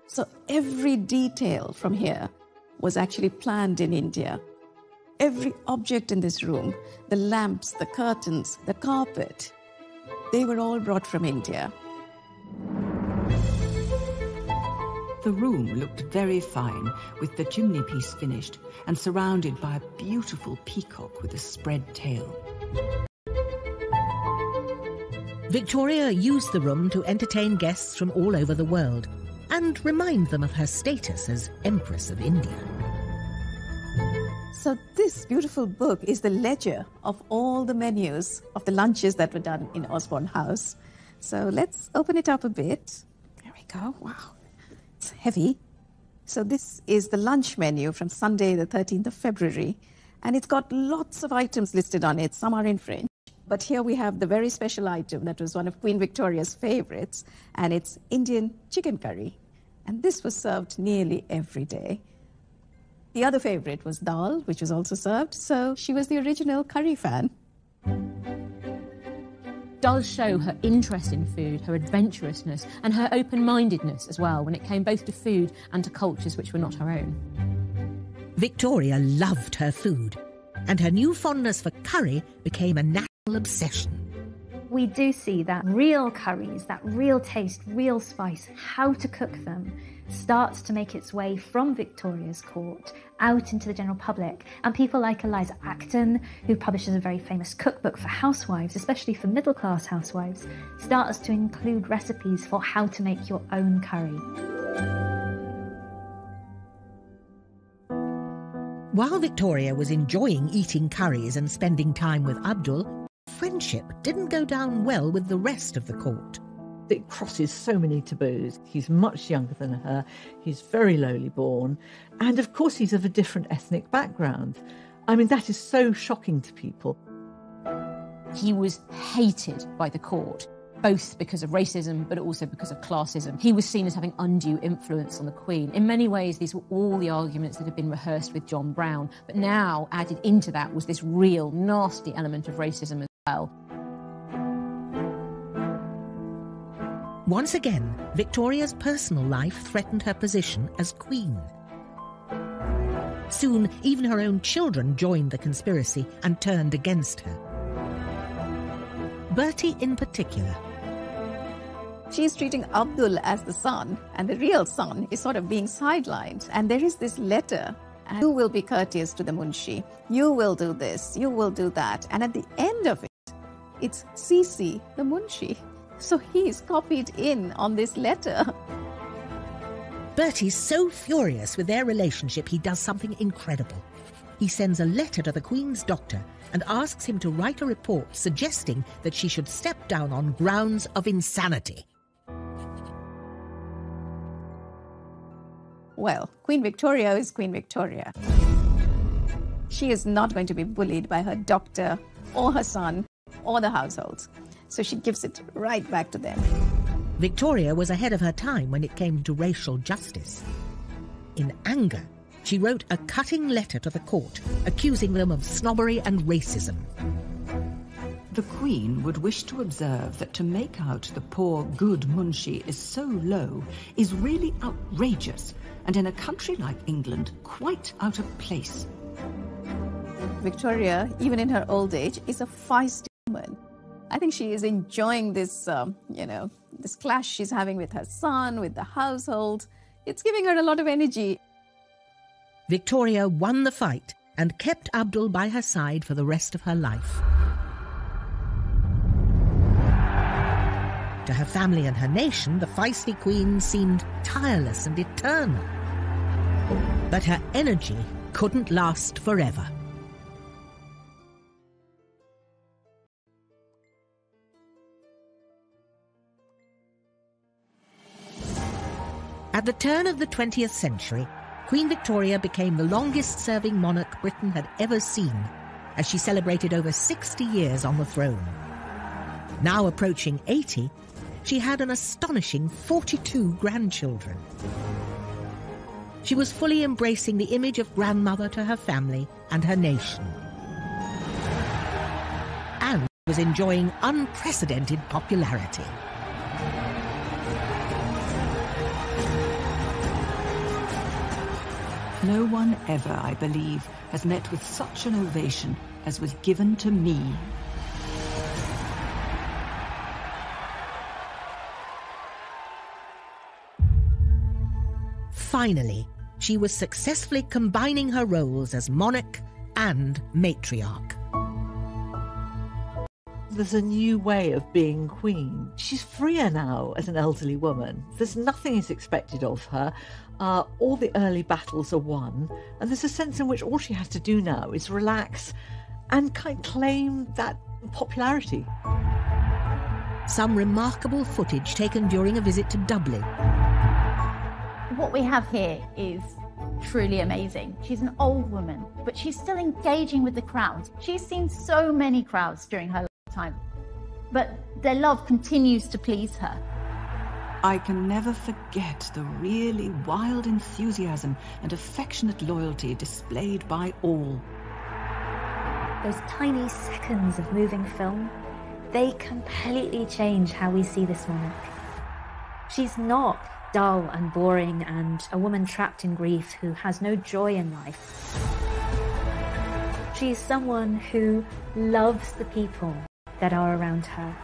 So every detail from here was actually planned in India. Every object in this room, the lamps, the curtains, the carpet, they were all brought from India. The room looked very fine, with the chimney piece finished and surrounded by a beautiful peacock with a spread tail. Victoria used the room to entertain guests from all over the world and remind them of her status as Empress of India. So this beautiful book is the ledger of all the menus of the lunches that were done in Osborne House. So let's open it up a bit. There we go. Wow. It's heavy. So this is the lunch menu from Sunday, the 13th of February. And it's got lots of items listed on it. Some are in French. But here we have the very special item that was one of Queen Victoria's favorites, and it's Indian chicken curry. And this was served nearly every day. The other favorite was dal, which was also served, so she was the original curry fan. Does show her interest in food, her adventurousness, and her open-mindedness as well when it came both to food and to cultures which were not her own. Victoria loved her food, and her new fondness for curry became a national obsession. We do see that real curries, that real taste, real spice, how to cook them, starts to make its way from Victoria's court out into the general public. And people like Eliza Acton, who publishes a very famous cookbook for housewives, especially for middle-class housewives, starts to include recipes for how to make your own curry. While Victoria was enjoying eating curries and spending time with Abdul, friendship didn't go down well with the rest of the court. It crosses so many taboos. He's much younger than her, he's very lowly born, and of course he's of a different ethnic background. I mean, that is so shocking to people. He was hated by the court, both because of racism, but also because of classism. He was seen as having undue influence on the Queen. In many ways, these were all the arguments that had been rehearsed with John Brown, but now added into that was this real, nasty element of racism as well. Once again, Victoria's personal life threatened her position as Queen. Soon, even her own children joined the conspiracy and turned against her. Bertie in particular. She's treating Abdul as the son, and the real son is sort of being sidelined. And there is this letter, and you will be courteous to the Munshi, you will do this, you will do that. And at the end of it, it's Sisi, the Munshi. So he's copied in on this letter. Bertie's so furious with their relationship, he does something incredible. He sends a letter to the Queen's doctor and asks him to write a report suggesting that she should step down on grounds of insanity. Well, Queen Victoria is Queen Victoria. She is not going to be bullied by her doctor or her son or the household. So she gives it right back to them. Victoria was ahead of her time when it came to racial justice. In anger, she wrote a cutting letter to the court, accusing them of snobbery and racism. The Queen would wish to observe that to make out the poor, good Munshi is so low is really outrageous, and in a country like England, quite out of place. Victoria, even in her old age, is a feisty woman. I think she is enjoying this, this clash she's having with her son, with the household. It's giving her a lot of energy. Victoria won the fight and kept Abdul by her side for the rest of her life. To her family and her nation, the feisty Queen seemed tireless and eternal. But her energy couldn't last forever. At the turn of the 20th century, Queen Victoria became the longest-serving monarch Britain had ever seen, as she celebrated over 60 years on the throne. Now approaching 80, she had an astonishing 42 grandchildren. She was fully embracing the image of grandmother to her family and her nation, and was enjoying unprecedented popularity. No one ever, I believe, has met with such an ovation as was given to me. Finally, she was successfully combining her roles as monarch and matriarch. There's a new way of being queen. She's freer now as an elderly woman. There's nothing is expected of her. All the early battles are won. And there's a sense in which all she has to do now is relax and claim that popularity. Some remarkable footage taken during a visit to Dublin. What we have here is truly amazing. She's an old woman, but she's still engaging with the crowd. She's seen so many crowds during her time, but their love continues to please her. I can never forget the really wild enthusiasm and affectionate loyalty displayed by all. Those tiny seconds of moving film, they completely change how we see this monarch. She's not dull and boring and a woman trapped in grief who has no joy in life. She's someone who loves the people that are around her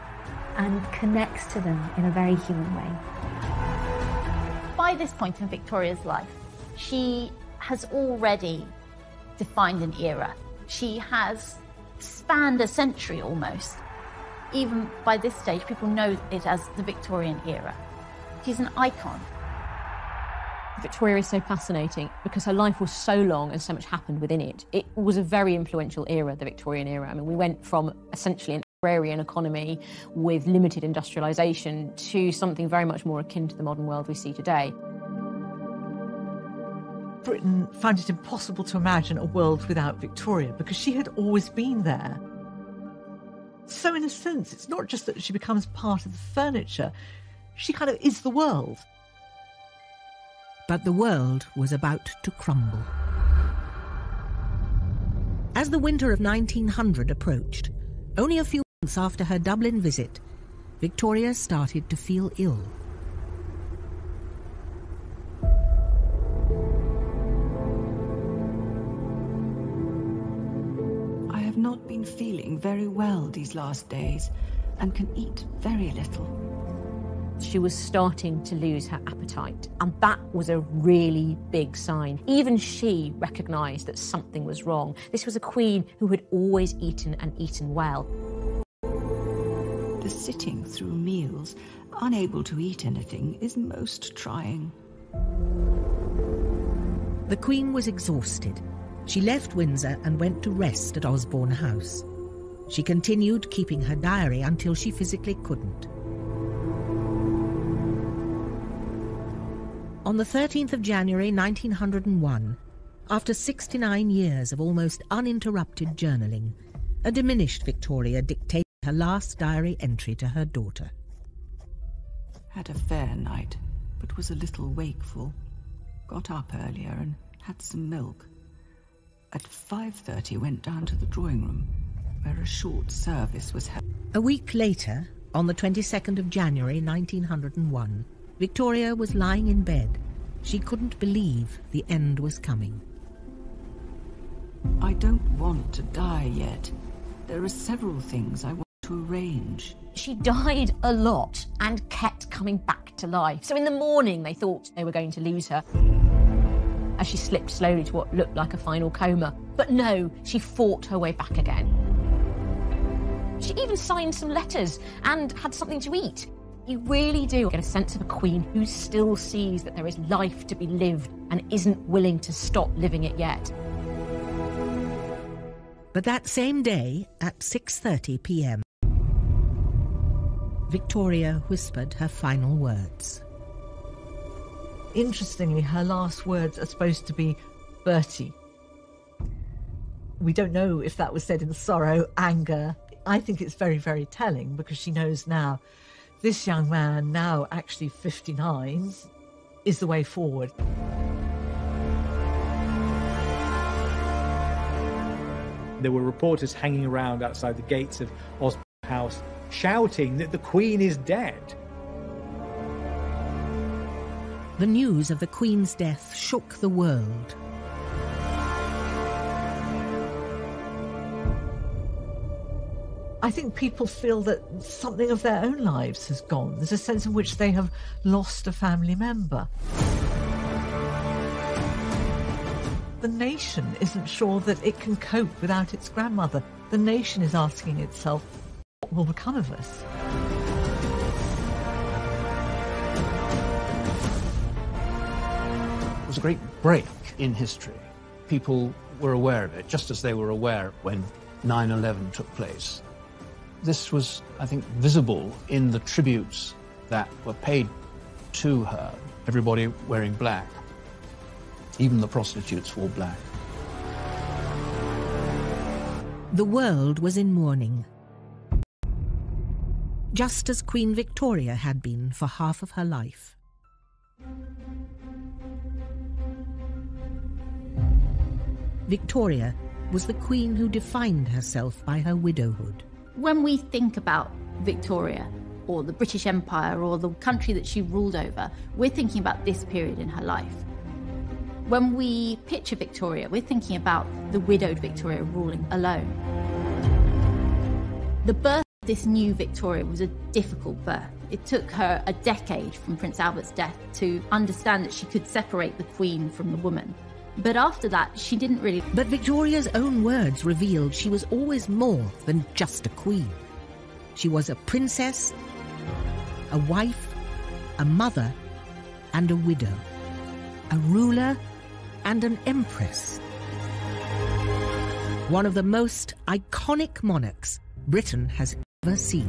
and connects to them in a very human way. By this point in Victoria's life, she has already defined an era. She has spanned a century almost. Even by this stage, people know it as the Victorian era. She's an icon. Victoria is so fascinating because her life was so long and so much happened within it. It was a very influential era, the Victorian era. I mean, we went from essentially an agrarian economy with limited industrialisation to something very much more akin to the modern world we see today. Britain found it impossible to imagine a world without Victoria because she had always been there. So in a sense, it's not just that she becomes part of the furniture, she kind of is the world. But the world was about to crumble. As the winter of 1900 approached, only a few months after her Dublin visit, Victoria started to feel ill. I have not been feeling very well these last days and can eat very little. She was starting to lose her appetite, and that was a really big sign. Even she recognised that something was wrong. This was a queen who had always eaten and eaten well. The sitting through meals, unable to eat anything, is most trying. The Queen was exhausted. She left Windsor and went to rest at Osborne House. She continued keeping her diary until she physically couldn't. On the 13th of January 1901, after 69 years of almost uninterrupted journaling, a diminished Victoria dictated her last diary entry to her daughter. Had a fair night, but was a little wakeful. Got up earlier and had some milk. At 5:30 went down to the drawing room, where a short service was held. A week later, on the 22nd of January 1901, Victoria was lying in bed. She couldn't believe the end was coming. I don't want to die yet. There are several things I want to arrange. She died a lot and kept coming back to life. So in the morning they thought they were going to lose her as she slipped slowly to what looked like a final coma. But no, she fought her way back again. She even signed some letters and had something to eat. You really do get a sense of a queen who still sees that there is life to be lived and isn't willing to stop living it yet. But that same day, at 6:30 p.m, Victoria whispered her final words. Interestingly, her last words are supposed to be Bertie. We don't know if that was said in sorrow, anger. I think it's very, very telling because she knows now this young man, now actually 59, is the way forward. There were reporters hanging around outside the gates of Osborne House shouting that the Queen is dead. The news of the Queen's death shook the world. I think people feel that something of their own lives has gone. There's a sense in which they have lost a family member. The nation isn't sure that it can cope without its grandmother. The nation is asking itself, what will become of us? It was a great break in history. People were aware of it, just as they were aware when 9/11 took place. This was, I think, visible in the tributes that were paid to her. Everybody wearing black. Even the prostitutes wore black. The world was in mourning, just as Queen Victoria had been for half of her life. Victoria was the queen who defined herself by her widowhood. When we think about Victoria, or the British Empire, or the country that she ruled over, we're thinking about this period in her life. When we picture Victoria, we're thinking about the widowed Victoria ruling alone. The birth of this new Victoria was a difficult birth. It took her a decade from Prince Albert's death to understand that she could separate the Queen from the woman. But after that, she didn't really... But Victoria's own words revealed she was always more than just a queen. She was a princess, a wife, a mother, and a widow. A ruler and an empress. One of the most iconic monarchs Britain has Versailles.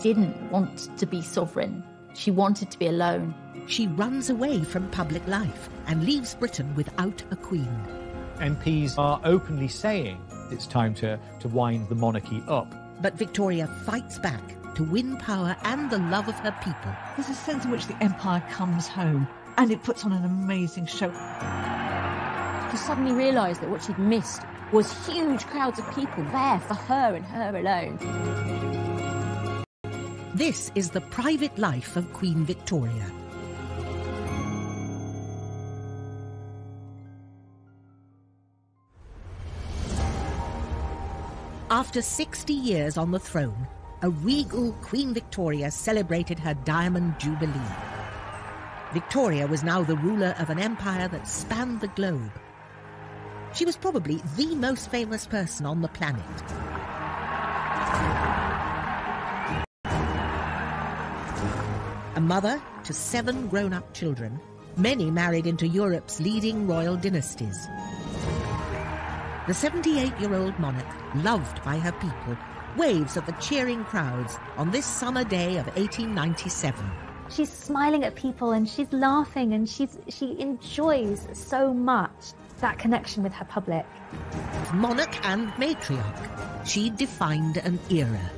Didn't want to be sovereign. She wanted to be alone. She runs away from public life and leaves Britain without a queen. MPs are openly saying it's time to wind the monarchy up. But Victoria fights back to win power and the love of her people. There's a sense in which the empire comes home, and it puts on an amazing show. She suddenly realised that what she'd missed was huge crowds of people there for her and her alone. This is the private life of Queen Victoria. After 60 years on the throne, a regal Queen Victoria celebrated her Diamond Jubilee. Victoria was now the ruler of an empire that spanned the globe. She was probably the most famous person on the planet. A mother to 7 grown-up children, many married into Europe's leading royal dynasties. The 78-year-old monarch, loved by her people, waves at the cheering crowds on this summer day of 1897. She's smiling at people and she's laughing and she enjoys so much that connection with her public. Monarch and matriarch, she defined an era.